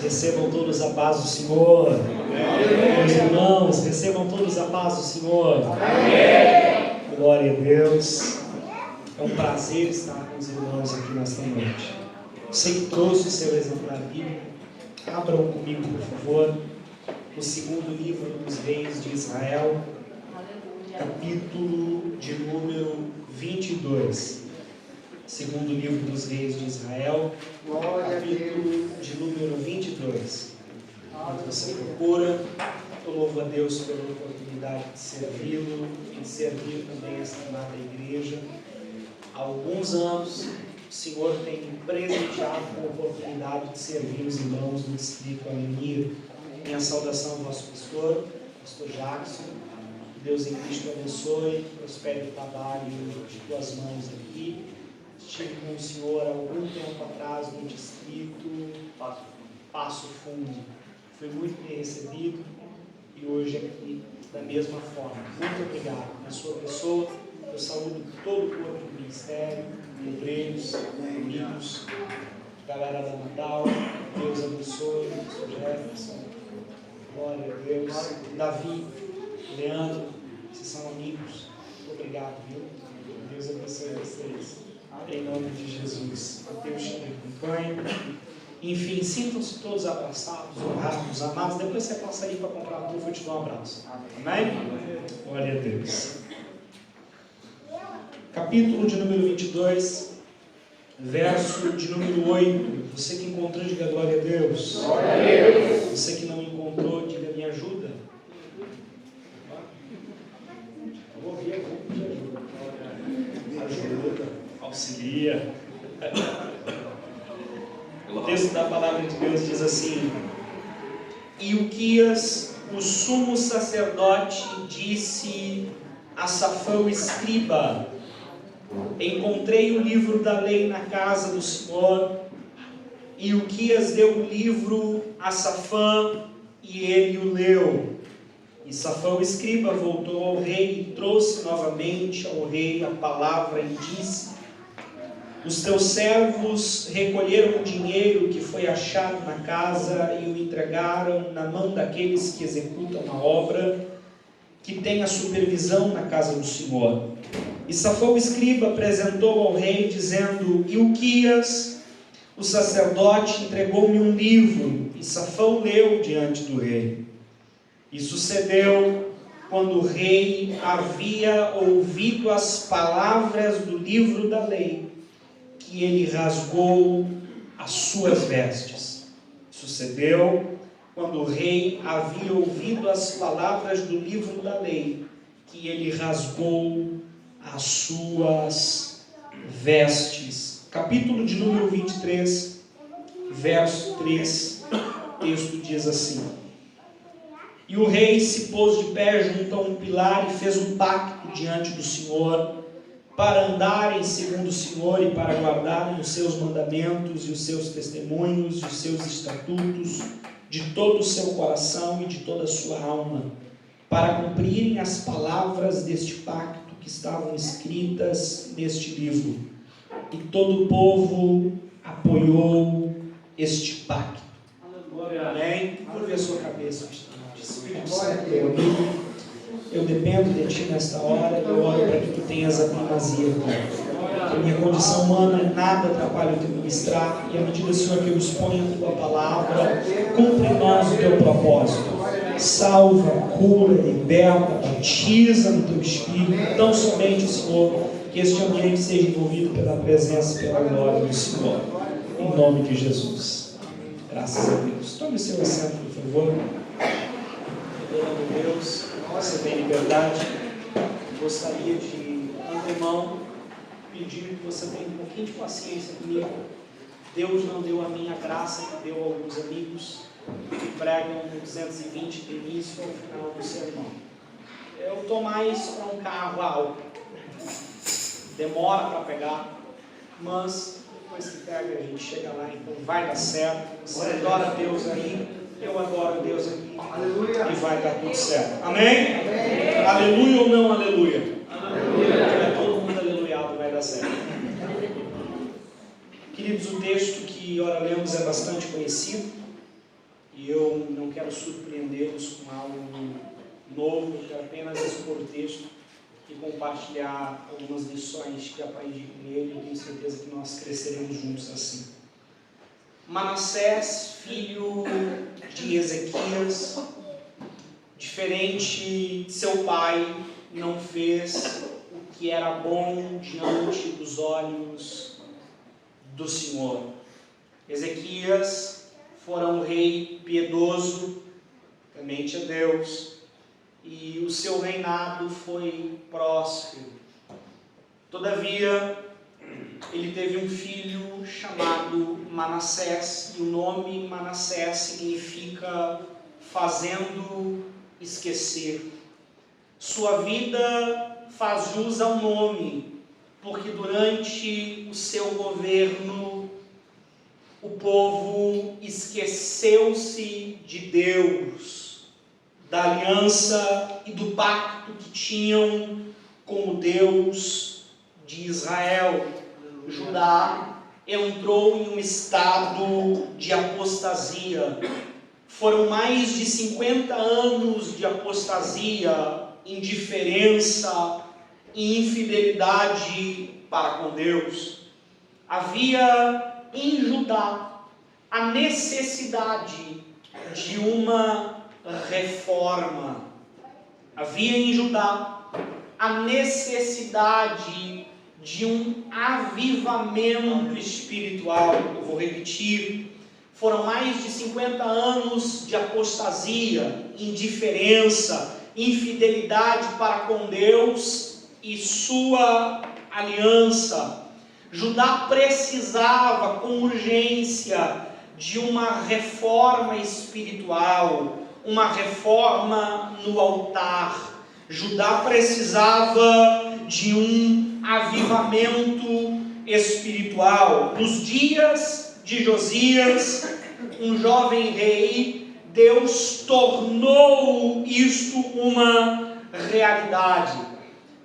Recebam todos a paz do Senhor. Amém. Meus irmãos, recebam todos a paz do Senhor. Amém. Glória a Deus. É um prazer estar com os irmãos aqui nesta noite. Você que trouxe o seu exemplar bíblico, abram comigo, por favor, o segundo livro dos Reis de Israel, capítulo de número 22. Segundo livro dos Reis de Israel, capítulo de número 22. Enquanto você procura, eu louvo a Deus pela oportunidade de servi-lo e de servir também esta amada igreja. Há alguns anos, o Senhor tem me presenteado com a oportunidade de servir os irmãos do Distrito Alemir. Minha saudação ao vosso pastor Jackson. Que Deus em Cristo abençoe, prospere o trabalho de tuas mãos aqui. Estive com o Senhor há algum tempo atrás no distrito Passo Fundo. Fui muito bem recebido e hoje aqui da mesma forma. Muito obrigado. Na sua pessoa, eu saúdo todo o corpo do ministério, obreiros, amigos, galera da Natal. Deus abençoe, Sr. Jefferson. Glória a Deus. Davi, Leandro, vocês são amigos. Muito obrigado, viu? Deus abençoe vocês. Em nome de Jesus. Deus te acompanhe. Enfim, sintam-se todos abraçados, honrados, amados. Depois você passa aí para comprar uma luva e te dou um abraço. Amém? Glória a Deus. Capítulo de número 22, verso de número 8. Você que encontrou, diga glória a Deus. Glória a Deus. Você que não encontrou, diga me ajuda. Eu vou ouvir aqui, me ajuda. Ajuda. Auxilia. O texto da palavra de Deus diz assim: Ilquias, o sumo sacerdote, disse a Safão escriba: encontrei o livro da lei na casa do Senhor. E Ilquias deu o livro a Safã e ele o leu. E Safão escriba voltou ao rei e trouxe novamente ao rei a palavra e disse: os teus servos recolheram o dinheiro que foi achado na casa e o entregaram na mão daqueles que executam a obra, que tem a supervisão na casa do Senhor. E Safão escriba apresentou ao rei, dizendo: Ilquias, o sacerdote, entregou-me um livro. E Safão leu diante do rei. E sucedeu, quando o rei havia ouvido as palavras do livro da lei, que ele rasgou as suas vestes. Sucedeu, quando o rei havia ouvido as palavras do livro da lei, que ele rasgou as suas vestes. Capítulo de número 23, verso 3, o texto diz assim: e o rei se pôs de pé junto a um pilar e fez um pacto diante do Senhor, para andarem segundo o Senhor e para guardarem os seus mandamentos e os seus testemunhos e os seus estatutos de todo o seu coração e de toda a sua alma, para cumprirem as palavras deste pacto que estavam escritas neste livro. E todo o povo apoiou este pacto. Amém? Curve a sua cabeça. Espírito Santo, meu amigo, eu dependo de Ti nesta hora, eu oro para que Tu tenhas a primazia, que a minha condição humana nada atrapalhe o Teu ministrar, e à medida, Senhor, que eu exponho a Tua palavra, cumpre em nós o Teu propósito, salva, cura, liberta, batiza no Teu Espírito, tão somente, Senhor, que este ambiente seja envolvido pela presença e pela glória do Senhor, em nome de Jesus. Graças a Deus. Tome o seu assento, por favor. Perdoando Deus, você tem liberdade. Gostaria de antemão pedir que você tenha um pouquinho de paciência comigo. Deus não deu a minha graça, que deu a alguns amigos que pregam no 220 do início ao final do sermão. Eu estou mais para um carro alto, demora para pegar, mas depois que pega a gente chega lá, então vai dar certo. Você adora Deus aí, eu adoro Deus aqui. Aleluia. E vai dar tudo certo. Amém? Amém. Aleluia ou não aleluia? Aleluia. É todo mundo aleluiado, vai dar certo. Queridos, o texto que ora lemos é bastante conhecido. E eu não quero surpreendê-los com algo novo, eu quero apenas expor o texto e compartilhar algumas lições que aprendi com ele. Eu tenho certeza que nós cresceremos juntos assim. Manassés, filho de Ezequias, diferente de seu pai, não fez o que era bom diante dos olhos do Senhor. Ezequias fora um rei piedoso, temente a Deus, e o seu reinado foi próspero. Todavia, ele teve um filho chamado Manassés, e o nome Manassés significa fazendo esquecer. Sua vida faz jus ao nome, porque durante o seu governo o povo esqueceu-se de Deus, da aliança e do pacto que tinham com o Deus de Israel. Judá entrou em um estado de apostasia. Foram mais de 50 anos de apostasia, indiferença e infidelidade para com Deus. Havia em Judá a necessidade de uma reforma. Havia em Judá a necessidade de um avivamento espiritual. Eu vou repetir. Foram mais de 50 anos de apostasia, indiferença, infidelidade para com Deus e sua aliança. Judá precisava com urgência de uma reforma espiritual, uma reforma no altar. Judá precisava de um avivamento espiritual. Nos dias de Josias, um jovem rei, Deus tornou isto uma realidade.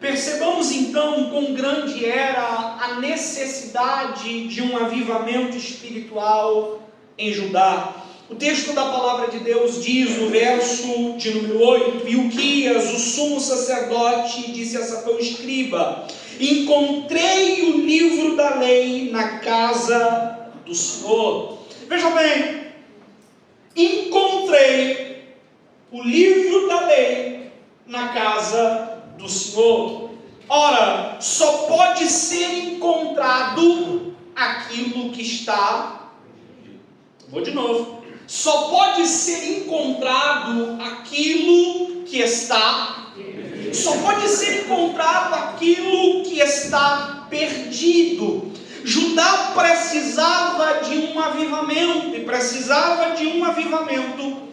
Percebamos então quão grande era a necessidade de um avivamento espiritual em Judá. O texto da palavra de Deus diz no verso de número 8: E Uquias, o sumo sacerdote, disse a Safão escriba: encontrei o livro da lei na casa do Senhor. Veja bem, encontrei o livro da lei na casa do Senhor. Ora, só pode ser encontrado aquilo que está. Vou de novo. Só pode ser encontrado aquilo que está. Só pode ser encontrado aquilo que está perdido. Judá precisava de um avivamento, e precisava de um avivamento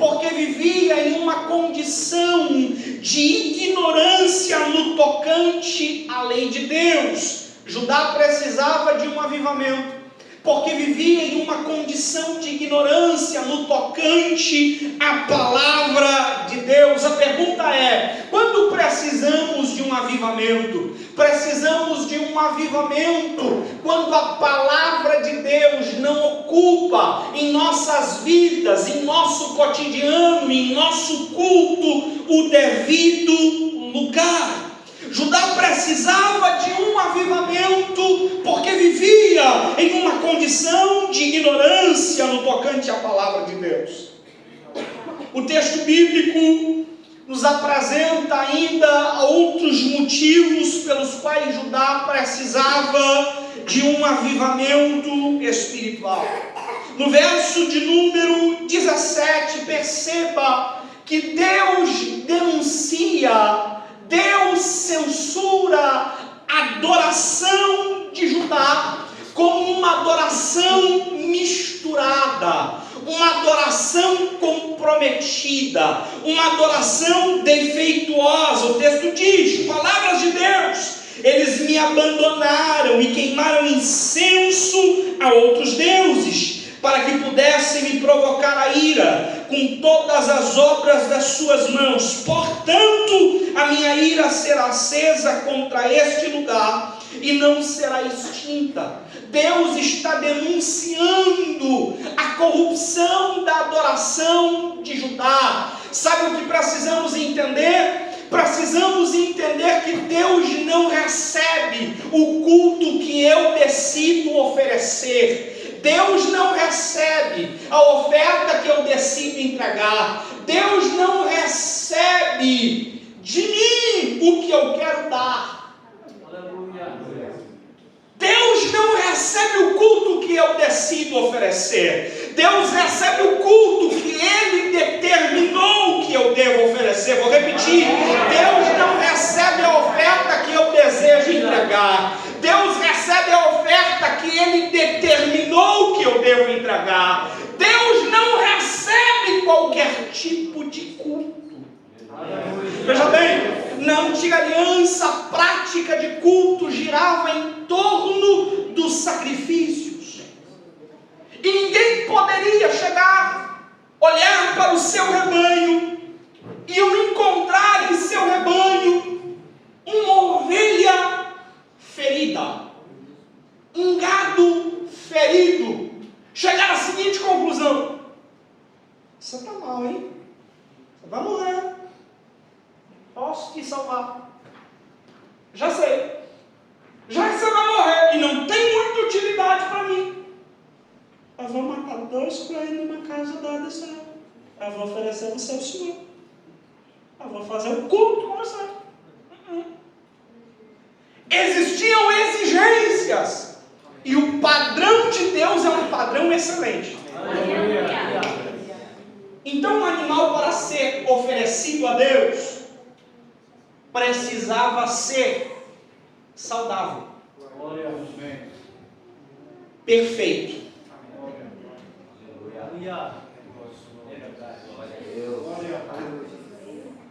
porque vivia em uma condição de ignorância no tocante à lei de Deus. Judá precisava de um avivamento porque vivia em uma condição de ignorância no tocante à palavra de Deus. A pergunta é: quando precisamos de um avivamento? Precisamos de um avivamento quando a palavra de Deus não ocupa em nossas vidas, em nosso cotidiano, em nosso culto, o devido lugar. Judá precisava de um avivamento porque vivia em uma condição de ignorância no tocante à palavra de Deus. O texto bíblico nos apresenta ainda outros motivos pelos quais Judá precisava de um avivamento espiritual. No verso de número 17, perceba que Deus denuncia, Deus censura a adoração de Judá como uma adoração misturada, uma adoração comprometida, uma adoração defeituosa. O texto diz, palavras de Deus: eles me abandonaram e queimaram incenso a outros deuses, para que pudessem me provocar a ira com todas as obras das suas mãos. Portanto, a minha ira será acesa contra este lugar e não será extinta. Deus está denunciando a corrupção da adoração de Judá. Sabe o que precisamos entender? Precisamos entender que Deus não recebe o culto que eu decido oferecer. Deus não recebe a oferta que eu decido entregar. Deus não recebe de mim o que eu quero dar. Deus não recebe o culto que eu decido oferecer. Deus recebe o culto que Ele determinou que eu devo oferecer. Vou repetir. Deus não recebe a oferta que eu desejo entregar. Deus recebe a oferta que Ele determinou que eu devo entregar. Deus não recebe qualquer tipo de culto. Veja bem, na antiga aliança, a prática de culto girava em torno dos sacrifícios. E ninguém poderia chegar, olhar para o seu rebanho e encontrar em seu rebanho uma ovelha ferida, um gado ferido. Chegar à seguinte conclusão: você está mal, hein? Você vai morrer. Posso te salvar. Já sei. Já que você vai morrer e não tem muita utilidade para mim, eu vou matar 2 coelhos numa casa dada, Senhor. Eu vou oferecer você ao Senhor. Eu vou fazer um culto com você. Existiam exigências. E o padrão de Deus é um padrão excelente. Então o animal, para ser oferecido a Deus, precisava ser saudável, perfeito.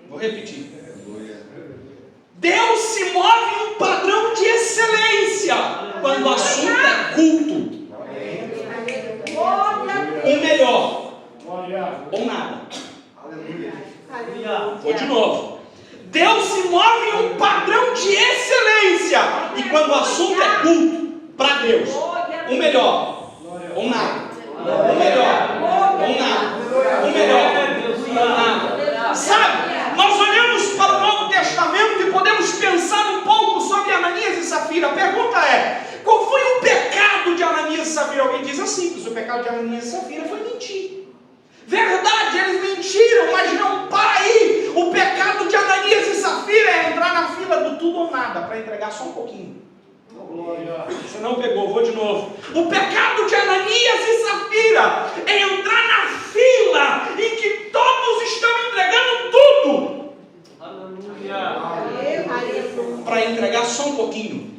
Vou repetir. Deus se move em um padrão de excelência quando o assunto é culto. Ou melhor, ou nada. Vou de novo. Deus se move em um padrão de excelência. E quando o assunto é culto para Deus, o melhor, ou nada. O melhor, ou nada. O melhor, ou nada. Sabe, nós olhamos para o Novo Testamento e podemos pensar um pouco sobre Ananias e Safira. A pergunta é: qual foi o pecado de Ananias e Safira? Alguém diz assim: o pecado de Ananias e Safira foi mentir. Verdade, eles mentiram, mas não para aí. O pecado de Ananias e Safira é entrar na fila do tudo ou nada, para entregar só um pouquinho. Você não pegou, vou de novo. O pecado de Ananias e Safira é entrar na fila em que todos estão entregando tudo, para entregar só um pouquinho.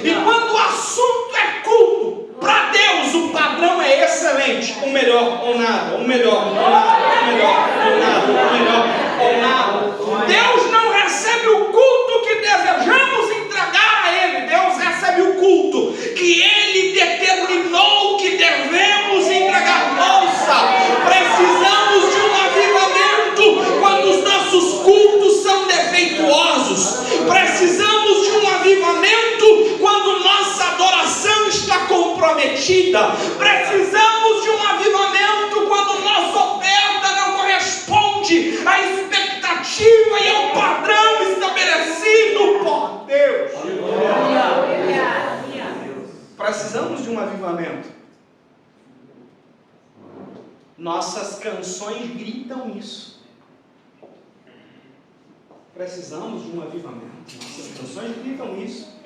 E quando o assunto é culto, para Deus o padrão é excelente. O melhor ou nada, o melhor ou nada, o melhor ou nada, o melhor ou nada. Deus não recebe o culto que desejamos entregar a Ele. Deus recebe o culto que Ele determinou que devemos entregar. Ouça, precisamos de um avivamento quando os nossos cultos são defeituosos. Precisamos de um avivamento quando nossa adoração está comprometida. Precisamos de um avivamento quando nossa oferta não corresponde à expectativa e ao padrão estabelecido por Deus. Precisamos de um avivamento. Nossas canções gritam isso. Precisamos de um avivamento. Nossas canções gritam isso.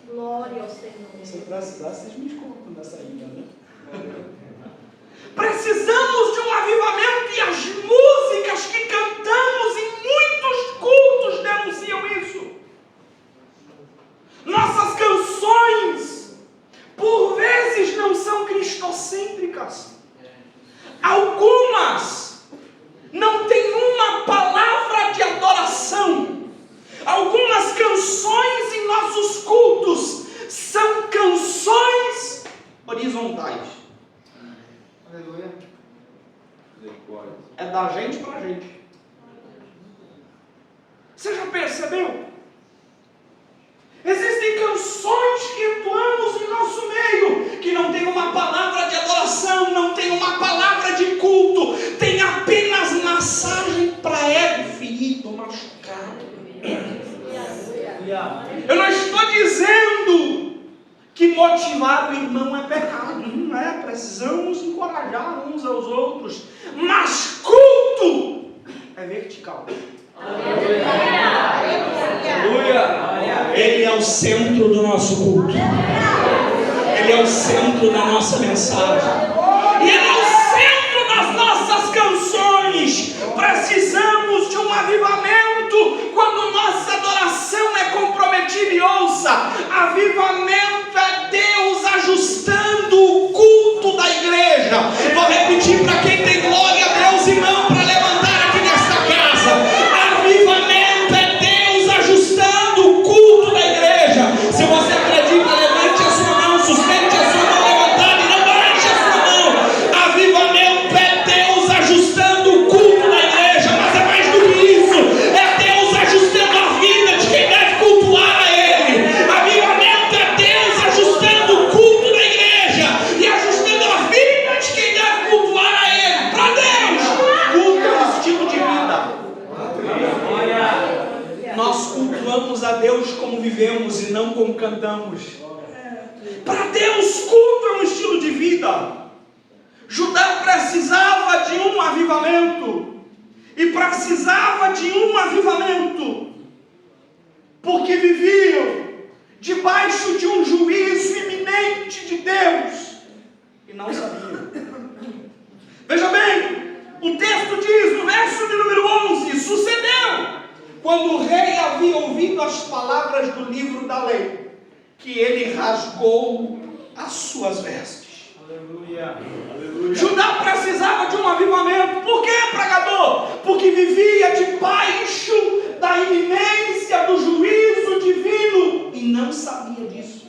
Glória ao Senhor. Se eu precisar, vocês me desculpam nessa ida, né? Precisamos de um avivamento, e as músicas que cantamos em muitos cultos denunciam isso. Nossas canções, por vezes, não são cristocêntricas. Algumas não têm uma palavra de adoração. Algumas canções em nossos cultos são canções horizontais. Aleluia. É da gente para a gente. Você já percebeu? Existem canções que entoamos em nosso meio, que não tem uma palavra de adoração, não tem uma palavra de culto, tem apenas massagem para ego ferido, machucado. Eu não estou dizendo que motivar o irmão é pecado, não é? Precisamos encorajar uns aos outros, mas culto é vertical. Ele é o centro do nosso culto. Ele é o centro da nossa mensagem. E Ele é o centro das nossas canções. Precisamos de um avivamento quando nossa adoração é comprometida. E ouça, avivamento é Deus ajustando o culto da igreja. Vou repetir para quem tem glória a Deus e mão para levantar aqui nesta casa. Avivamento é Deus ajustando o culto da igreja. Se você acredita, levante a sua mão, sustente a sua mão levantada e não baixe a sua mão. Avivamento é Deus ajustando o culto da igreja, mas é mais do que isso, é Deus ajustando a vida de quem deve cultuar a Ele. Avivamento é Deus ajustando o culto da igreja e ajustando a vida de quem deve cultuar a Ele. Para Deus, culto é um estilo de vida. Nós cultuamos a Deus como vivemos e não como cantamos. Para Deus, culto é um estilo de vida. Judá precisava de um avivamento. E precisava de um avivamento porque viviam debaixo de um juízo iminente de Deus e não sabiam. Veja bem, o texto diz no verso de número 11: sucedeu, quando o rei havia ouvido as palavras do livro da lei, que ele rasgou as suas vestes. Aleluia. Aleluia. Judá precisava de um avivamento. Por quê, pregador? Porque vivia debaixo da iminência do juízo divino e não sabia disso.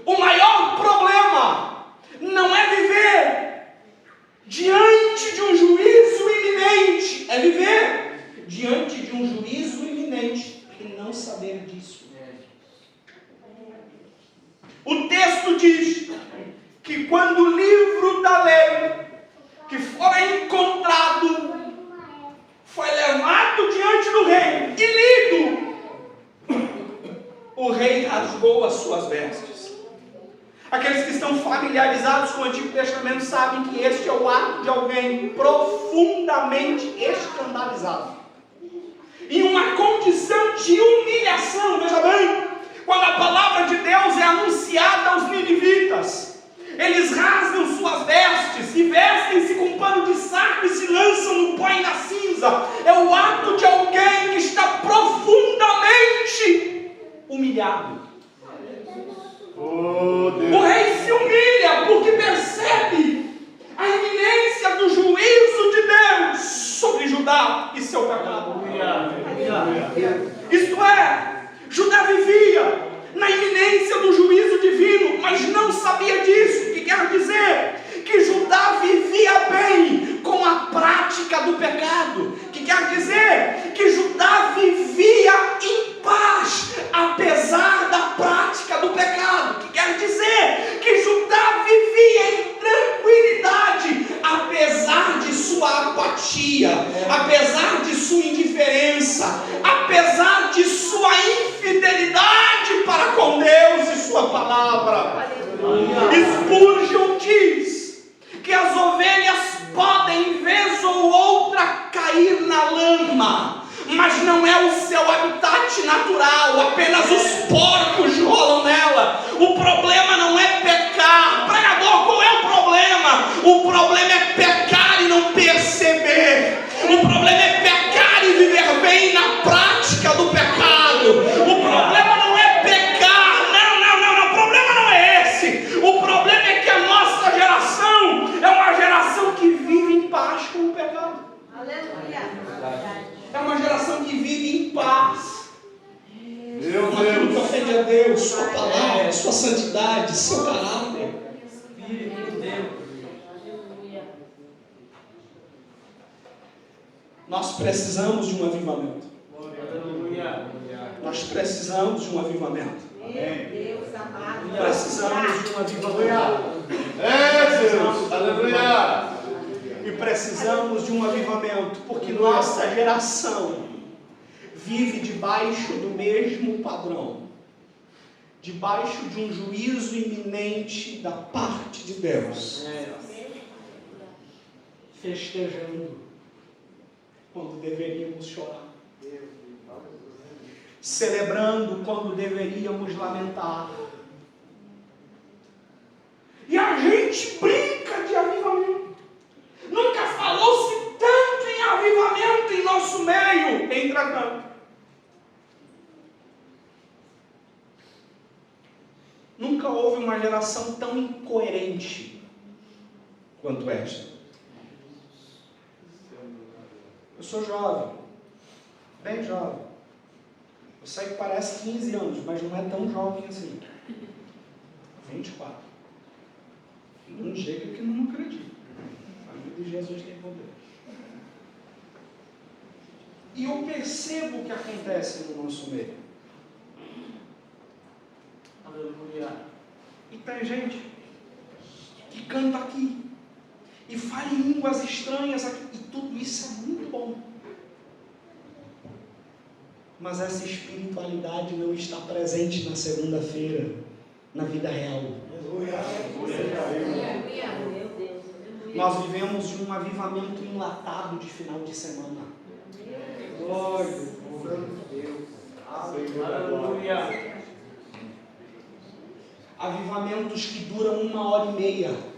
O maior problema não é viver diante de um juízo iminente, é viver diante de um juízo iminente e não saber disso. O texto diz que quando o livro da lei que fora encontrado foi levado diante do rei e lido, o rei rasgou as suas vestes. Aqueles que estão familiarizados com o Antigo Testamento sabem que este é o ato de alguém profundamente escandalizado, em uma condição de humilhação. Veja bem, quando a palavra de Deus é anunciada aos ninivitas, eles rasgam suas vestes e vestem-se com pano de saco e se lançam no pó e na cinza. É o ato de alguém que está profundamente humilhado. O rei se humilha porque percebe a iminência do juízo de Deus sobre Judá e seu pecado. Isto é, Judá vivia na iminência do juízo divino, mas não sabia disso. O que quer dizer? Que Judá vivia bem com a prática do pecado. O que quer dizer? Que Judá vivia em paz, apesar da prática do pecado. O que quer dizer? Que Judá vivia em tranquilidade, apesar de sua apatia, apesar de sua indiferença, apesar de sua infidelidade para com Deus e sua palavra. Spurgeon diz que as ovelhas podem vez ou outra cair na lama, mas não é o seu habitat natural, apenas os porcos rolam nela. O problema não é pecar. Pregador, qual é o problema? O problema é pecar e não perceber. O problema é pecar e viver bem na prática do pecado. O problema não é pecar. Não. O problema não é esse. O problema é que a nossa geração é uma geração que vive em paz com o pecado. Aleluia. É uma geração que vive em paz. Aquilo que ofende a Deus, sua palavra, sua santidade, seu caráter. Nós precisamos de um avivamento. Nós precisamos de um avivamento. Deus amado. Precisamos de um avivamento. Deus, aleluia. E precisamos de um avivamento, porque nossa geração vive debaixo do mesmo padrão, debaixo de um juízo iminente da parte de Deus, festejando quando deveríamos chorar, celebrando quando deveríamos lamentar. E a gente brinca de avivamento. Nunca falou-se tanto em avivamento em nosso meio, entretanto. Nunca houve uma geração tão incoerente quanto esta. Eu sou jovem, bem jovem. Eu sei que parece 15 anos, mas não é tão jovem assim. 24. Não chega que não acredito. A vida de Jesus tem poder. E eu percebo o que acontece no nosso meio. Aleluia. E tem gente que canta aqui e fala em línguas estranhas aqui, e tudo isso é muito bom. Mas essa espiritualidade não está presente na segunda-feira, na vida real. Nós vivemos de um avivamento enlatado de final de semana. Glória, Deus. Aleluia. Avivamentos que duram 1h30.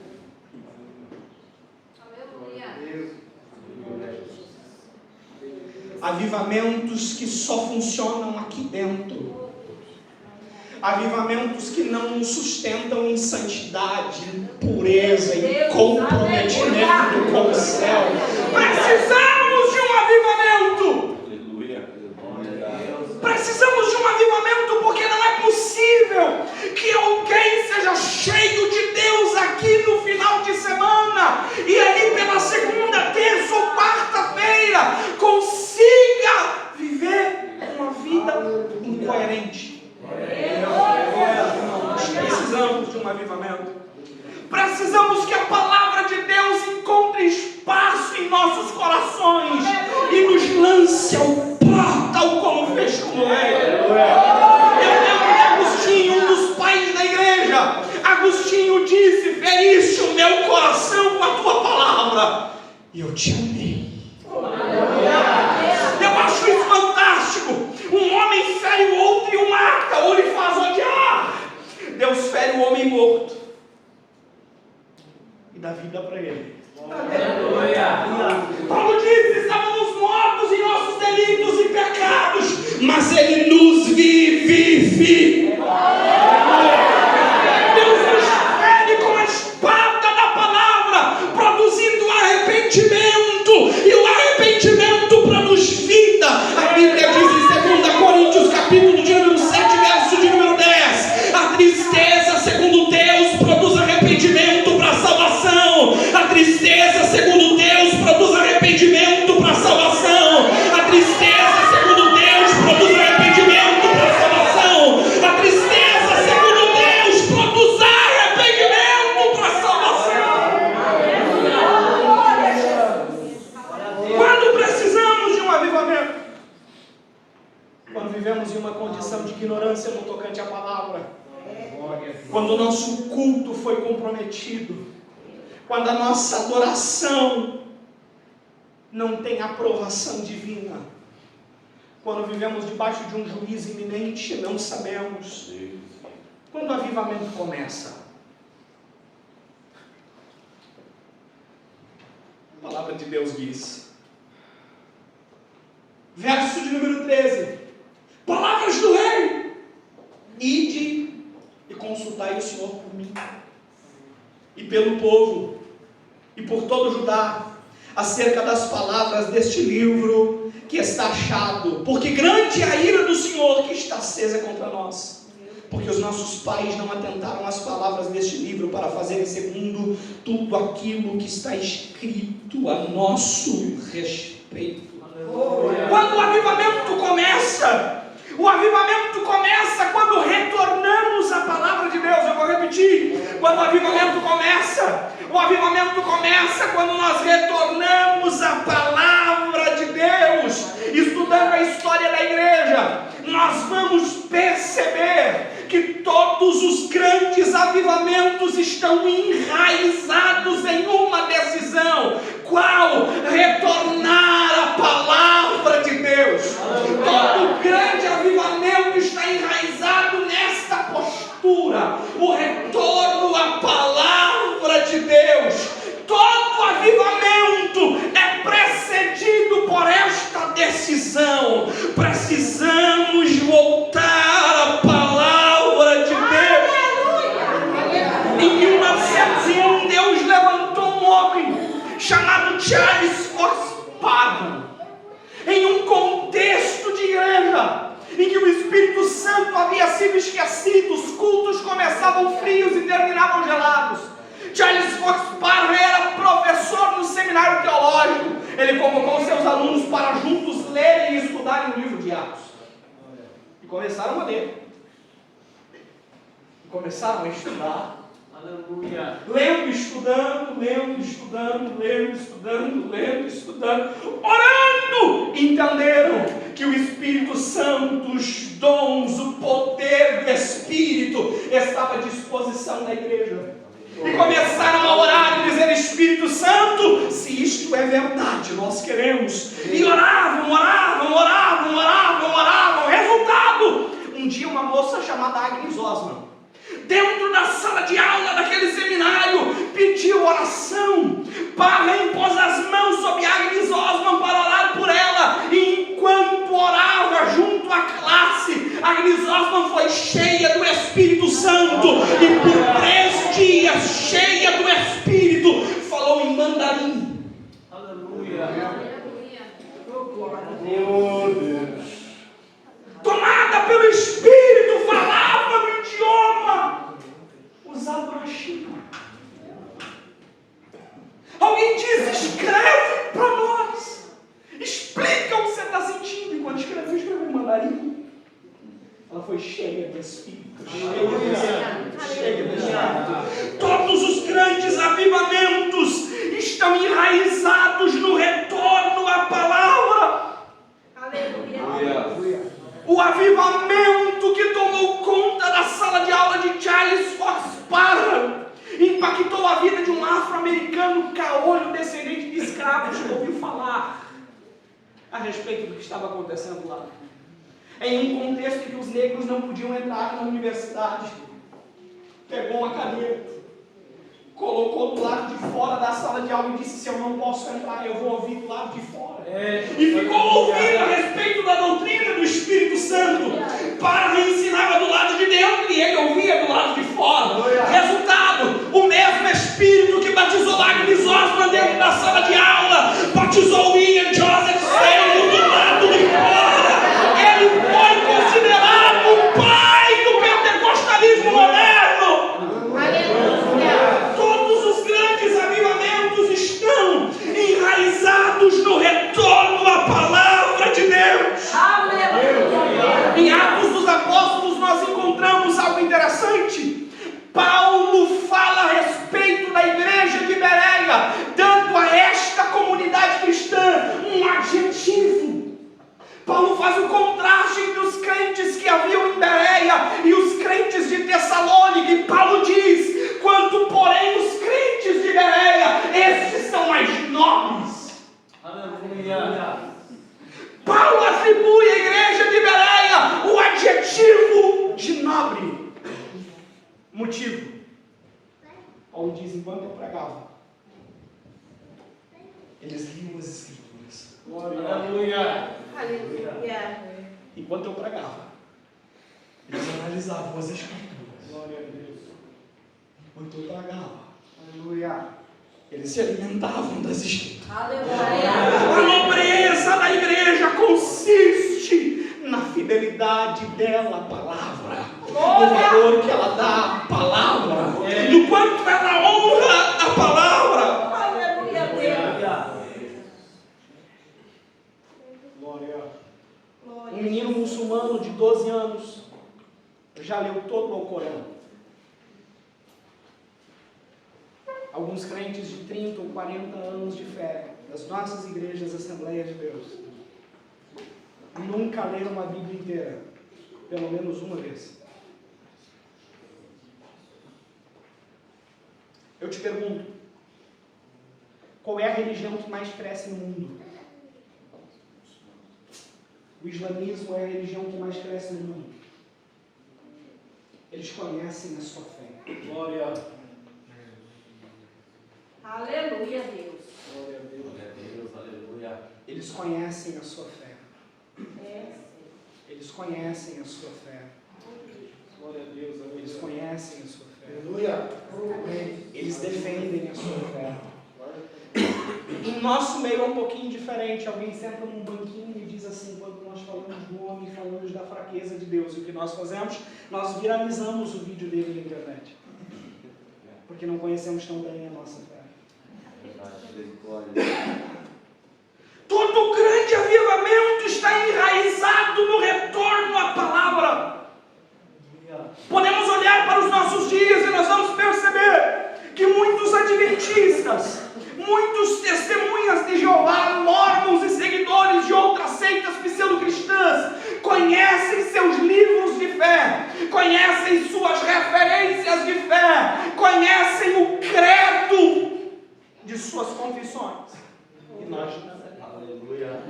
Avivamentos que só funcionam aqui dentro. Avivamentos que não nos sustentam em santidade, em pureza, em comprometimento com o céu. Precisamos de um avivamento. Precisamos de um avivamento, porque não é possível que alguém seja cheio de Deus aqui no final de semana e ali pela segunda, terça ou quarta-feira consiga viver uma vida incoerente. Nós precisamos de um avivamento. Precisamos que a palavra de Deus encontre espaço em nossos corações e nos lance ao portal como fez com Noé. Eu lembro de Agostinho, um dos pais da igreja. Agostinho disse: feriste o meu coração com a tua palavra e eu te amei. Eu acho isso fantástico. Um homem fere o outro e o mata, ou lhe faz odiar. Deus fere o homem morto e dá vida para ele. Paulo diz: estávamos mortos em nossos delitos e pecados, mas ele nos vivificou. Deus nos fere com a espada da palavra, produzindo arrependimento, e o arrependimento produz vida. A Bíblia diz em 2 Coríntios, capítulo de número 7, verso de número 10: a tristeza, segundo Deus, produz arrependimento para a salvação. A tristeza, segundo Deus, produz arrependimento para a salvação. A tristeza, segundo Deus, produz arrependimento para a salvação. A tristeza, segundo Deus, produz arrependimento para a salvação. Quando precisamos de um avivamento? Quando vivemos em uma condição de ignorância no tocante à palavra. Quando o nosso culto foi comprometido. Quando a nossa adoração não tem aprovação divina. Quando vivemos debaixo de um juízo iminente, não sabemos. Quando o avivamento começa? A palavra de Deus diz. Verso de número 13. Palavras do rei. Ide e consultai o Senhor por mim e pelo povo e por todo Judá acerca das palavras deste livro que está achado, porque grande é a ira do Senhor que está acesa contra nós, porque os nossos pais não atentaram às palavras deste livro para fazerem segundo tudo aquilo que está escrito a nosso respeito. Quando o avivamento começa, quando retornamos à palavra de Deus. Eu vou repetir: quando o avivamento começa quando nós retornamos à palavra de Deus. Estudando a história da igreja, nós vamos perceber que todos os grandes avivamentos estão enraizados em uma decisão. Qual? Retornar à palavra de Deus. Todo grande avivamento está enraizado nesta postura: o retorno à palavra de Deus. Todo avivamento é precedido por esta decisão: precisamos voltar à palavra de Deus. Em 1901, Deus levantou um homem chamado Charles Fox Parham, em um contexto de igreja em que o Espírito Santo havia sido esquecido, os cultos começavam frios e terminavam gelados. Charles Fox Parham era professor no seminário teológico. Ele convocou seus alunos para juntos lerem e estudarem o livro de Atos. E começaram a ler. E começaram a estudar. Aleluia. Lendo, estudando, orando. Entenderam que o Espírito Santo, os dons, o poder do Espírito estava à disposição da igreja. E começaram a orar e dizer: Espírito Santo, se isto é verdade, nós queremos. E oravam. Resultado: um dia uma moça chamada Agnes Osman, dentro da sala de aula daquele seminário, pediu oração. Parham impôs as mãos sobre Agnes Osman para orar por ela. E enquanto orava junto à classe, Agnes Osman foi cheia do Espírito Santo. E por 3 dias, cheia do Espírito, falou em mandarim. Aleluia. Oh, Deus. Tomada pelo Espírito, falava no idioma usado na China. Alguém diz: escreve para nós, explica o que você está sentindo. E quando escreveu em mandarim. Ela foi cheia de Espírito. Cheia de Espírito. Todos os grandes avivamentos estão enraizados no retorno à palavra. Aleluia. O avivamento que tomou conta da sala de aula de Charles Fox Parham impactou a vida de um afro-americano caolho, descendente de escravos, que ouviu falar a respeito do que estava acontecendo lá. Em um contexto em que os negros não podiam entrar na universidade, pegou uma cadeira, colocou do lado de fora da sala de aula e disse: se eu não posso entrar, eu vou ouvir do lado de fora. E ficou ouvindo a respeito da doutrina do Espírito Santo. Parham ensinava do lado de dentro e ele ouvia do lado de fora. Resultado: o mesmo Espírito que batizou Agnes Osman dentro da sala de aula, batizou William Joseph Seymour do lado de fora. Ele foi considerado o pai do pentecostalismo moderno. Aleluia. Todos os grandes avivamentos estão enraizados no retorno à palavra de Deus. Aleluia. Em Atos dos Apóstolos nós encontramos algo interessante. Paulo fala a respeito da igreja de Bereia, dando a esta comunidade cristã um adjetivo. Paulo faz um contraste entre os crentes que haviam em Bereia e os crentes de Tessalônica. E Paulo diz: quanto porém os crentes de Bereia, estes são mais nobres. Aleluia. Paulo atribui à igreja de Bereia o adjetivo de nobre. Motivo: Paulo diz: enquanto eu pregava, eles liam as Escrituras. Aleluia. Aleluia. Enquanto eu pregava, eles analisavam as Escrituras. Glória a Deus. Enquanto eu pregava, aleluia, eles se alimentavam das Escrituras. Aleluia. A nobreza da igreja consiste na fidelidade dela à palavra, no valor que ela dá à palavra, no quanto ela honra a palavra. Aleluia. já leu todo o Alcorão. Alguns crentes de 30 ou 40 anos de fé, das nossas igrejas Assembleia de Deus, nunca leram a Bíblia inteira, pelo menos uma vez. Eu te pergunto, qual é a religião que mais cresce no mundo? O islamismo é a religião que mais cresce no mundo. Eles conhecem a sua fé. Glória. Aleluia, Deus. Glória a Deus. Aleluia. Eles conhecem a sua fé. É. Eles conhecem a sua fé. Glória a Deus. Eles conhecem a sua fé. Aleluia. Eles defendem a sua fé. Em nosso meio é um pouquinho diferente. Alguém senta num banquinho e diz assim, quando nós falamos do homem, falamos da fraqueza de Deus. E o que nós fazemos? Nós viralizamos o vídeo dele na internet. Porque não conhecemos tão bem a nossa fé. Todo grande avivamento está enraizado no retorno à palavra. Podemos olhar para os nossos dias e nós vamos perceber que muitos adventistas, muitos testemunhas de Jeová, mormons e seguidores de outras seitas pseudo-cristãs, conhecem seus livros de fé, conhecem suas referências de fé, conhecem o credo de suas confissões. E nós não. Aleluia.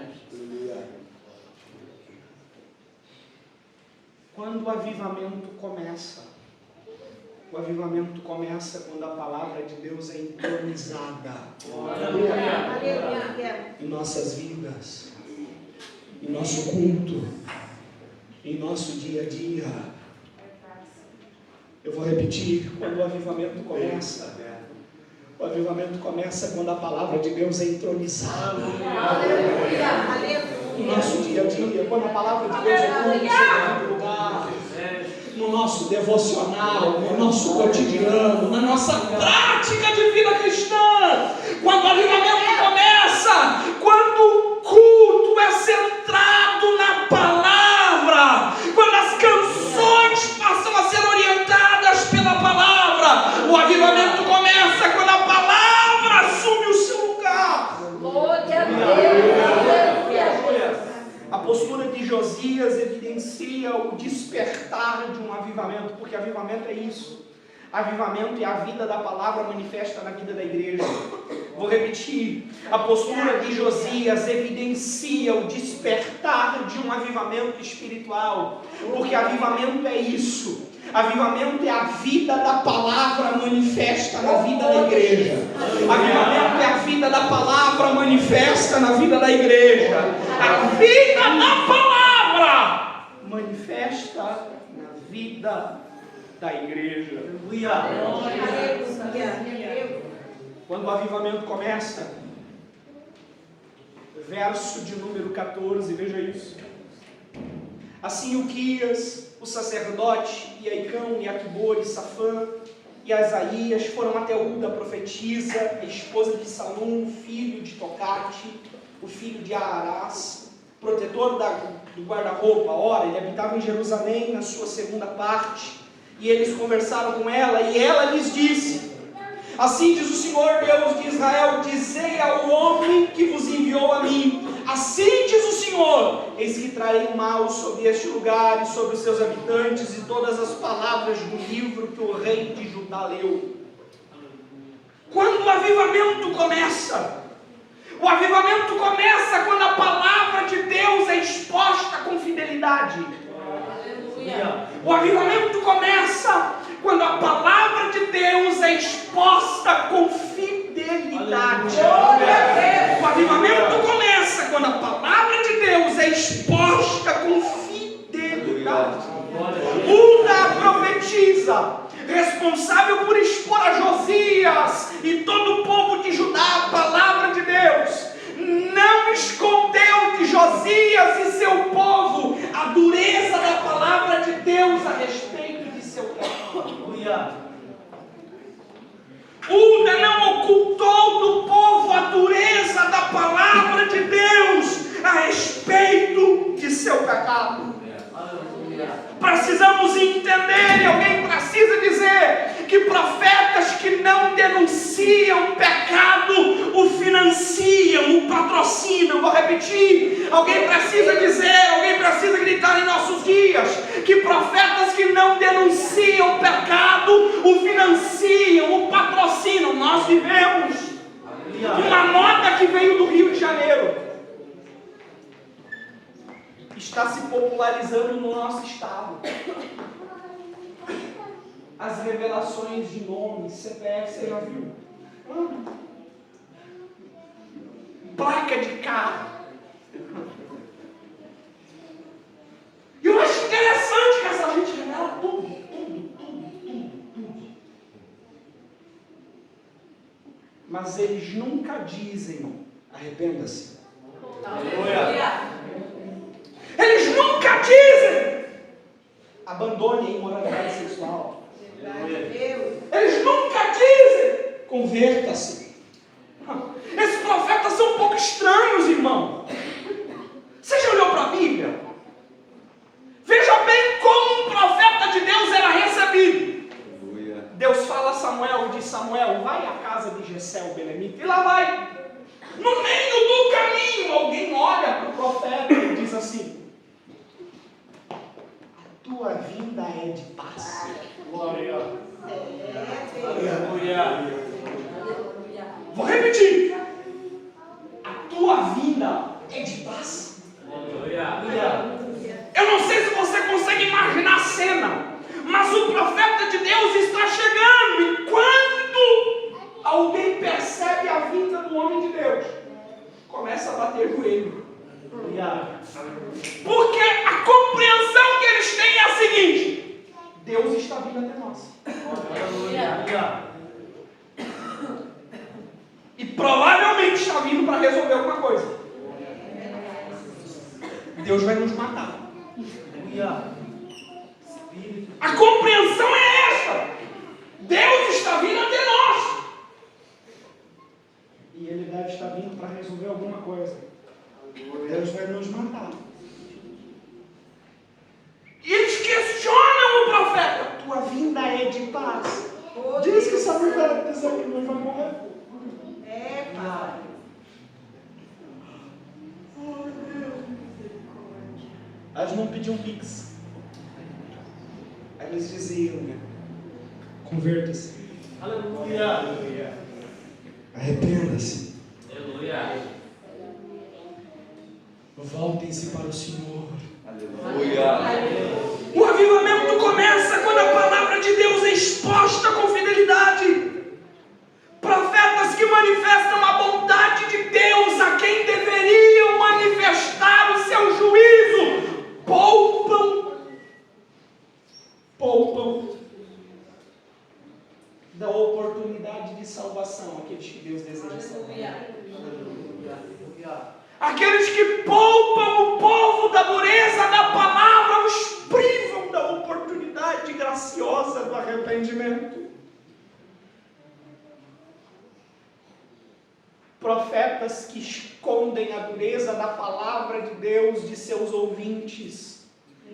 Quando o avivamento começa? O avivamento começa quando a palavra de Deus é entronizada Aleluia. em nossas vidas, em nosso culto, em nosso dia a dia. Eu vou repetir, quando o avivamento começa. O avivamento começa quando a palavra de Deus é entronizada no nosso dia a dia, quando a palavra de Deus ocupa o segundo lugar, no nosso devocional, no nosso cotidiano, na nossa prática de vida cristã. Quando o avivamento começa, quando o culto é centrado na palavra, quando as canções passam a ser orientadas pela palavra. O avivamento começa quando a palavra assume o seu lugar. Glória a Deus. A postura de Josias evidencia o despertar de um avivamento, porque avivamento é isso. Avivamento é a vida da palavra manifesta na vida da igreja. Vou repetir. A postura de Josias evidencia o despertar de um avivamento espiritual, porque avivamento é isso. Avivamento é a vida da palavra manifesta na vida da igreja. Avivamento é a vida da palavra manifesta na vida da igreja. A vida da palavra manifesta na vida da igreja. Quando o avivamento começa, verso de número 14, veja isso. Assim Uquias, o sacerdote, e Aicão, e Aquibor, e Safã, e Asaías foram até Uda, a profetisa, a esposa de Salum, filho de Tocate, o filho de Aarás, protetor do guarda-roupa. Ora, ele habitava em Jerusalém, na sua segunda parte, e eles conversaram com ela, e ela lhes disse: assim diz o Senhor Deus de Israel, dizei ao homem que vos enviou a mim, assim diz o Senhor, eis que trarei mal sobre este lugar e sobre os seus habitantes, e todas as palavras do livro que o rei de Judá leu. Quando o avivamento começa? O avivamento começa quando a palavra de Deus é exposta com fidelidade. O avivamento começa quando a palavra de Deus é exposta com fidelidade. O avivamento começa quando a palavra de Deus é exposta com fidelidade. Uda profetiza, responsável por expor a Josias e todo o povo de Judá a palavra de Deus, não escondeu de Josias e seu povo a dureza da palavra de Deus a respeito de seu pecado. Uda não ocultou do povo a dureza da palavra de Deus a respeito de seu pecado. Para precisamos entender, e alguém precisa dizer, que profetas que não denunciam pecado, o financiam, o patrocinam. Vou repetir, alguém precisa dizer, alguém precisa gritar em nossos dias, que profetas que não denunciam pecado, o financiam, o patrocinam. Nós vivemos uma moda que veio do Rio de Janeiro, está se popularizando no nosso estado. As revelações de nomes, CPF, você já viu? Placa de carro. E eu acho interessante que essa gente revela tudo. Mas eles nunca dizem, arrependa-se. Eles nunca dizem, abandone a imoralidade sexual. Eles nunca dizem, converta-se. Esses profetas são um pouco estranhos, irmão. Você já olhou para a Bíblia? Veja bem como um profeta de Deus era recebido. Deus fala a Samuel, diz: Samuel, vai à casa de Jessé o belemita. E lá vai. No meio do caminho, alguém olha para o profeta e diz assim: a tua vinda é de paz. Glória. Aleluia. Vou repetir. A tua vinda é de paz. Aleluia. Eu não sei se você consegue imaginar a cena, mas o profeta de Deus está chegando, e quando alguém percebe a vinda do homem de Deus, começa a bater com ele. Porque a compreensão que eles têm é a seguinte: Deus está vindo até nós. E provavelmente está vindo para resolver alguma coisa. Deus vai nos matar. A compreensão é esta: Deus está vindo até nós. E Ele deve estar vindo para resolver alguma coisa. Deus vai nos matar. E eles questionam o profeta: tua vinda é de paz. Diz que essa mulher diz que não vai morrer. É, pai. Elas não pediam pix. Eles diziam, né? Converta-se. Aleluia. Arrependa-se. Aleluia. Voltem-se para o Senhor. Aleluia. O avivamento começa quando a palavra de Deus é exposta com fidelidade. Profetas que manifestam a bondade de Deus a quem deveriam manifestar o seu juízo, poupam da oportunidade de salvação aqueles que Deus deseja salvar. Aqueles que poupam o povo da dureza da palavra, os privam da oportunidade graciosa do arrependimento. Profetas que escondem a dureza da palavra de Deus de seus ouvintes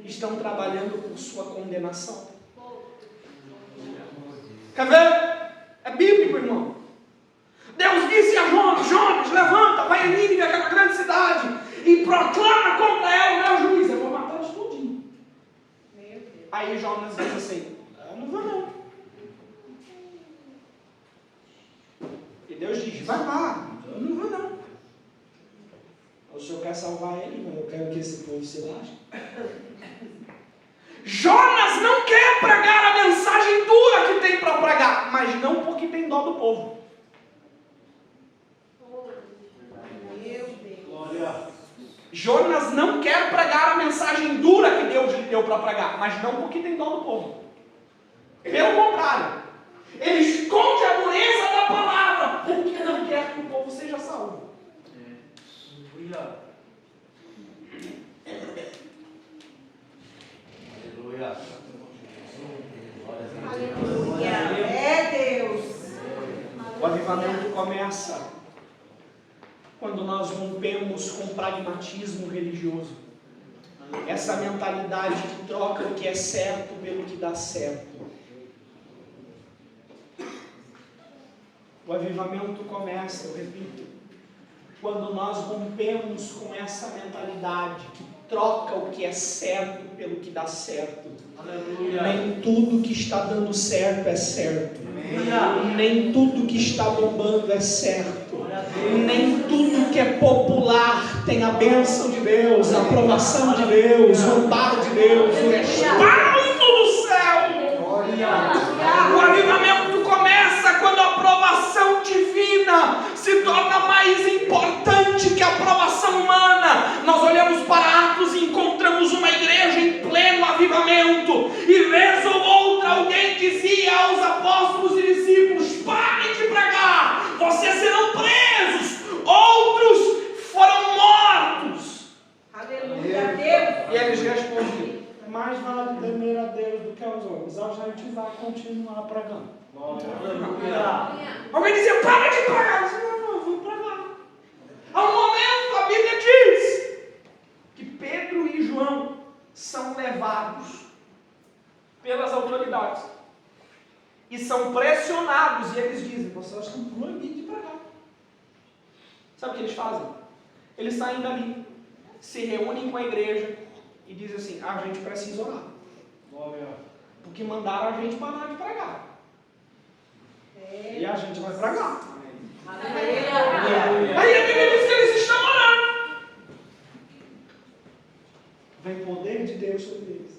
estão trabalhando por sua condenação. Quer ver? É bíblico, irmão. Deus disse a Jonas: Jonas, levanta, vai a Nínive, aquela grande cidade, e proclama contra ela o meu juízo. Eu vou matar eles tudinho. Aí Jonas diz assim: eu não vou não. E Deus diz: vai lá, eu não vou não. O Senhor quer salvar ele, mas eu quero que esse povo se lasque. Jonas não quer pregar a mensagem dura que tem para pregar, mas não porque tem dó do povo. Jonas não quer pregar a mensagem dura que Deus lhe deu para pregar, mas não porque tem dó do povo. Pelo contrário, ele esconde a dureza da palavra porque não quer que o povo seja salvo. Aleluia. Aleluia. É Deus. O avivamento começa quando nós rompemos com pragmatismo religioso. Essa mentalidade que troca o que é certo pelo que dá certo. O avivamento começa, eu repito, quando nós rompemos com essa mentalidade que troca o que é certo pelo que dá certo. Aleluia. Nem tudo que está dando certo é certo. Aleluia. Nem tudo que está bombando é certo. Nem tudo que é popular tem a bênção de Deus, a aprovação de Deus, o amparo de Deus, o respaldo do céu. O avivamento começa quando a aprovação divina se torna mais importante que a aprovação humana. Nós olhamos para Atos e encontramos uma igreja em pleno avivamento, e vez ou outra alguém dizia aos apóstolos e discípulos: parem de pregar, vocês serão presos, outros foram mortos. Aleluia, Deus. E eles respondiam: mais vale temer a Deus do que aos homens, a gente vai continuar pregando. Alguém dizia: para de pregar. Eu disse: não, vou pregar. Há um momento, a Bíblia diz que Pedro e João são levados pelas autoridades e são pressionados, e eles dizem: vocês estão proibidos de pregar. Sabe o que eles fazem? Eles saem dali, se reúnem com a igreja e dizem assim: a gente precisa orar, porque mandaram a gente parar de pregar. E a gente vai pregar. Aí a Bíblia diz que eles estão orando. Vem o poder de Deus sobre eles.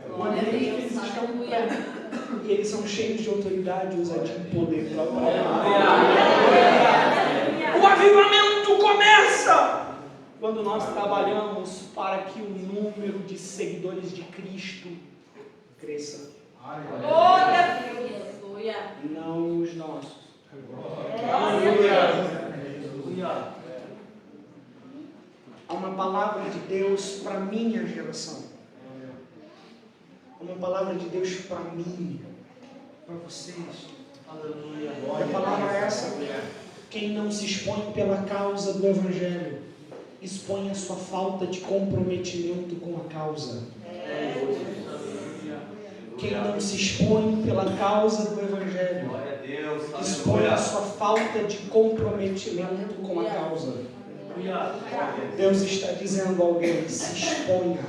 Uma vez que eles estão pregando, e eles são cheios de autoridade, usa de poder para pregar. O avivamento começa quando nós trabalhamos para que o número de seguidores de Cristo cresça. Não os nossos. Há uma palavra de Deus para minha geração. Há uma palavra de Deus para mim, para vocês. E a palavra é essa: quem não se expõe pela causa do Evangelho, expõe a sua falta de comprometimento com a causa. Quem não se expõe pela causa do Evangelho, expõe a sua falta de comprometimento com a causa. Deus está dizendo a alguém: se exponha,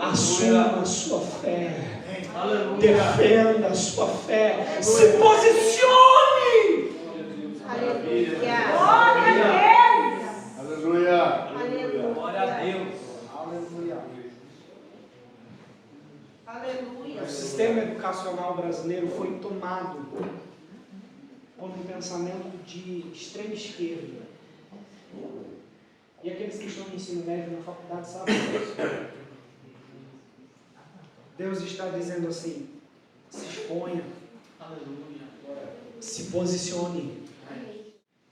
assuma a sua fé, defenda a sua fé, se posicione. Glória a Deus. Aleluia. Glória a Deus. O sistema educacional brasileiro foi tomado por um pensamento de extrema esquerda. E aqueles que estão no ensino médio, na faculdade, sabem disso. Deus está dizendo assim: se exponha, se posicione.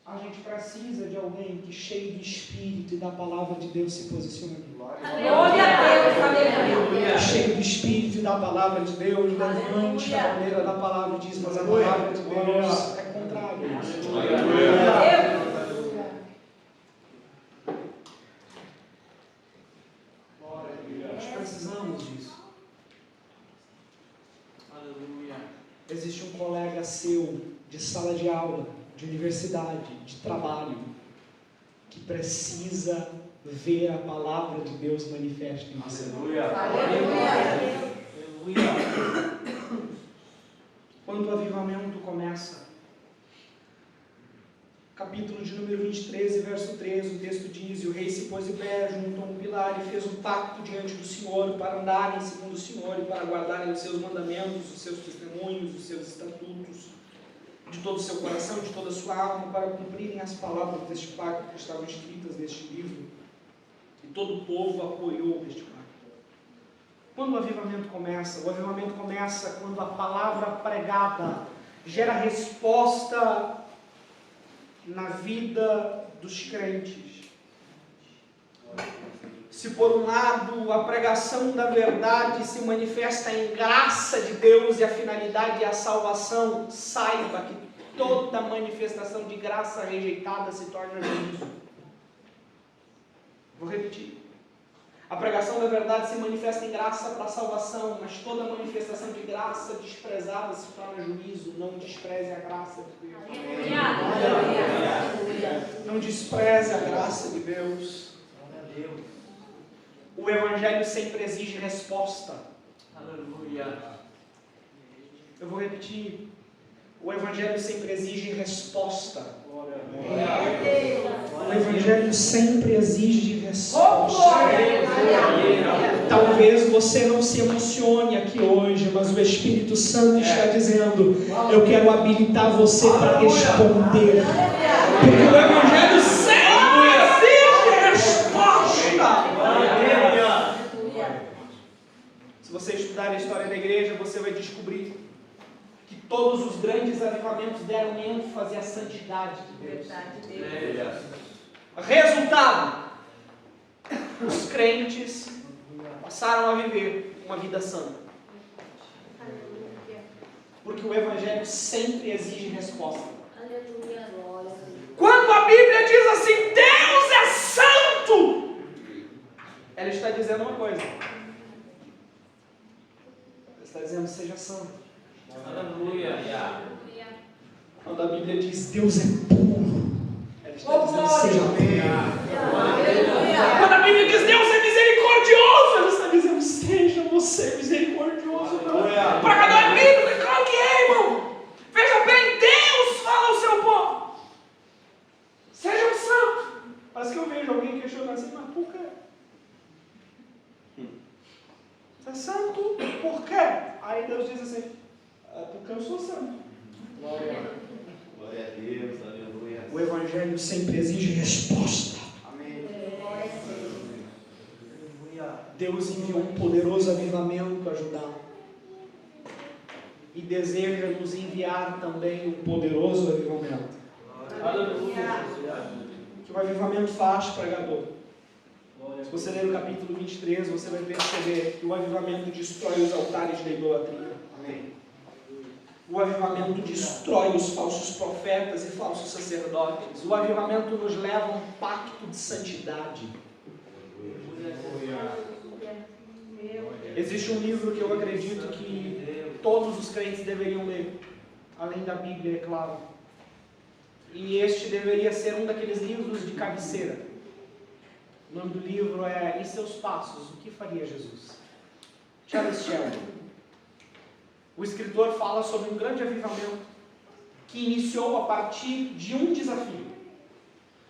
A gente precisa de alguém que, cheio do Espírito e da Palavra de Deus, se posicione. Glória a Deus. Aleluia. Cheio do Espírito e da Palavra de Deus, levante a bandeira da Palavra e diz: mas a Palavra de Deus é contrária. Nós precisamos disso. Existe um colega seu de sala de aula, de universidade, de trabalho, que precisa ver a palavra de Deus manifesta em você. Aleluia. Quando o avivamento começa, capítulo de número 23, verso 13, o texto diz: e o rei se pôs em pé junto a um pilar e fez um pacto diante do Senhor para andarem segundo o Senhor e para guardarem os seus mandamentos, os seus testemunhos, os seus estatutos, de todo o seu coração, de toda a sua alma, para cumprirem as palavras deste pacto que estavam escritas neste livro. E todo o povo apoiou este pacto. Quando o avivamento começa? O avivamento começa quando a palavra pregada gera resposta na vida dos crentes. Se por um lado a pregação da verdade se manifesta em graça de Deus e a finalidade é a salvação, saiba que toda manifestação de graça rejeitada se torna juízo. Vou repetir. A pregação da verdade se manifesta em graça para a salvação, mas toda manifestação de graça desprezada se torna juízo. Não despreze a graça de Deus. Não despreze a graça de Deus. O Evangelho sempre exige resposta. Eu vou repetir. O Evangelho sempre exige resposta. O Evangelho sempre exige resposta. Talvez você não se emocione aqui hoje, mas o Espírito Santo está dizendo: eu quero habilitar você para responder. Porque o Evangelho sempre exige resposta. Se você estudar a história da igreja, você vai descobrir que todos os grandes avivamentos deram ênfase à santidade de Deus. Resultado: os crentes passaram a viver uma vida santa. Porque o Evangelho sempre exige resposta. Quando a Bíblia diz assim, Deus é santo, ela está dizendo uma coisa. Ela está dizendo, seja santo. Quando a Bíblia diz Deus é puro, ela está dizendo seja puro. Quando a Bíblia diz Deus é misericordioso, ela está dizendo seja você misericordioso. Para cada amigo, é claro que é, irmão. Veja bem, Deus fala ao seu povo: sejam santos. Parece que eu vejo alguém questionando assim, mas por quê? Você é santo? Por quê? Aí Deus diz assim: porque eu sou santo. Glória a Deus, aleluia. O Evangelho sempre exige resposta. Amém. Deus enviou um poderoso avivamento a Judá. E deseja nos enviar também um poderoso avivamento. Aleluia. O que o avivamento faz, pregador? Se você ler o capítulo 23, você vai perceber que o avivamento destrói os altares da idolatria. Amém. O avivamento destrói os falsos profetas e falsos sacerdotes. O avivamento nos leva a um pacto de santidade. Existe um livro que eu acredito que todos os crentes deveriam ler, além da Bíblia, é claro. E este deveria ser um daqueles livros de cabeceira. O nome do livro é Em Seus Passos, o que faria Jesus? Charles Shelby. O escritor fala sobre um grande avivamento que iniciou a partir de um desafio.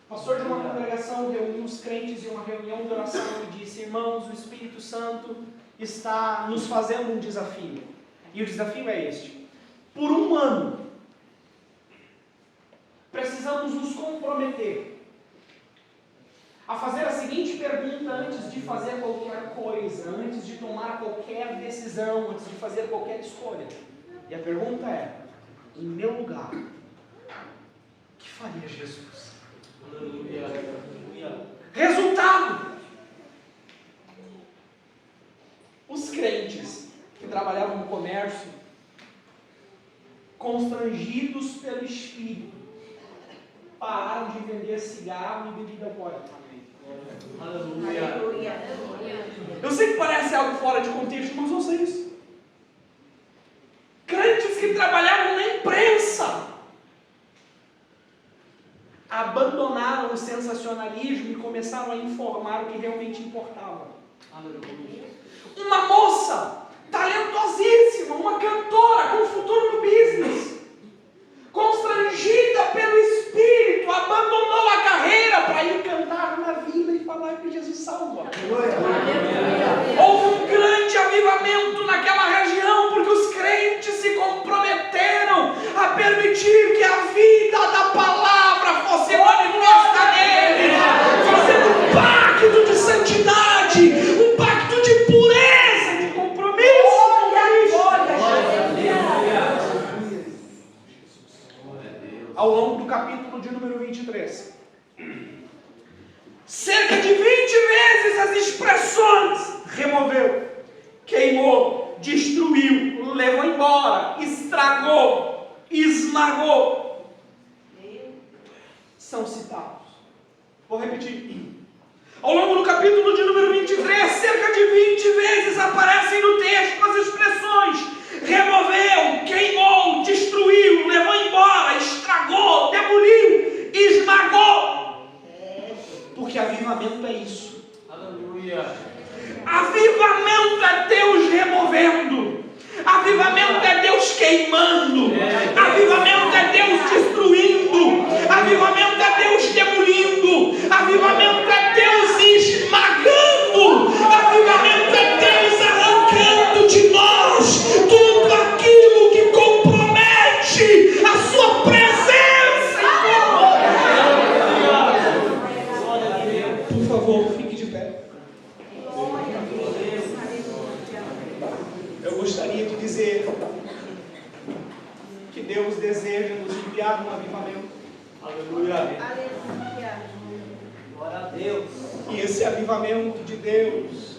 O pastor de uma congregação reuniu os crentes em uma reunião de oração e disse: irmãos, o Espírito Santo está nos fazendo um desafio. E o desafio é este: por um ano, precisamos nos comprometer a fazer a seguinte pergunta antes de fazer qualquer coisa, antes de tomar qualquer decisão, antes de fazer qualquer escolha. E a pergunta é: em meu lugar, o que faria Jesus? Resultado: os crentes que trabalhavam no comércio, constrangidos pelo Espírito, pararam de vender cigarro e bebida alcoólica. Aleluia. Eu sei que parece algo fora de contexto, mas ouça isso. Crentes que trabalhavam na imprensa abandonaram o sensacionalismo e começaram a informar o que realmente importava. Uma moça talentosíssima, uma cantora com futuro no business, constrangida pelo Espírito, abandonou a carreira para ir cantar na vila e falar que Jesus salva. Houve um grande avivamento naquela região, porque os crentes se comprometeram a permitir que a vida da palavra fosse manifesta neles, fazendo um pacto de santidade, um pacto de pureza, de compromisso. Ao longo do capítulo de número 23, cerca de 20 vezes as expressões removeu, queimou, destruiu, levou embora, estragou, esmagou, são citados. Vou repetir. Ao longo do capítulo de número 23, cerca de 20 vezes aparecem no texto as expressões removeu, queimou, destruiu, levou embora, estragou, demoliu, esmagou. Porque avivamento é isso. Aleluia. Avivamento é Deus removendo. Avivamento é Deus queimando. Avivamento é Deus destruindo. Avivamento é Deus demolindo. Avivamento é Deus esmagando. Avivamento é Deus arrancando de nós tudo aquilo que compromete a sua presença. Por favor, fique de pé. Eu gostaria de dizer que Deus deseja nos enviar um avivamento. Aleluia. Aleluia. Glória a Deus. E esse avivamento de Deus,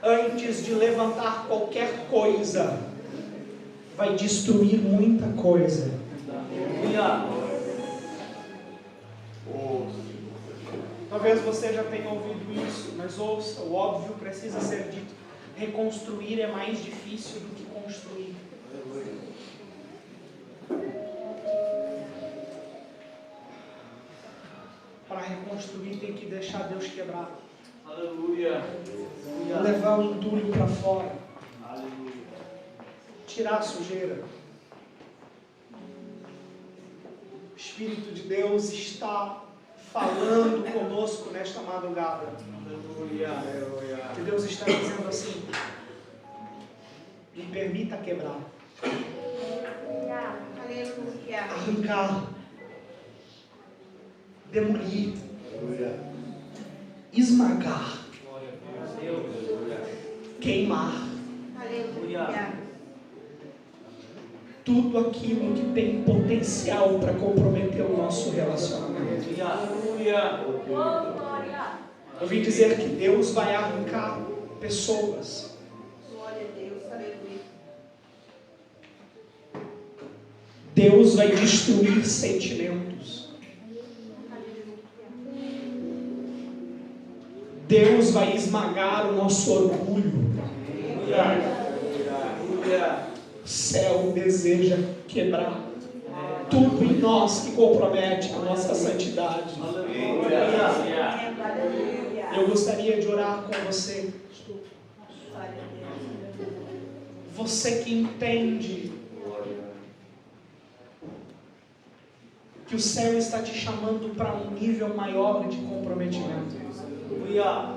antes de levantar qualquer coisa, vai destruir muita coisa. Aleluia. Talvez você já tenha ouvido isso, mas ouça, o óbvio precisa ser dito. Reconstruir é mais difícil do que construir. Para reconstruir tem que deixar Deus quebrar. Aleluia. Levar o entulho para fora. Aleluia. Tirar a sujeira. O Espírito de Deus está falando conosco nesta madrugada. Aleluia. Aleluia. Que Deus está dizendo assim: me permita quebrar, Aleluia. arrancar, demolir, Aleluia. esmagar, Glória a Deus. Aleluia. queimar Aleluia. tudo aquilo que tem potencial para comprometer o nosso relacionamento. Aleluia. Eu vim dizer que Deus vai arrancar pessoas. Glória a Deus. Aleluia. Deus vai destruir sentimentos. Deus vai esmagar o nosso orgulho. Aleluia. O céu deseja quebrar tudo em nós que compromete a nossa santidade. Aleluia. Eu gostaria de orar com você. Você que entende que o céu está te chamando para um nível maior de comprometimento. Aleluia.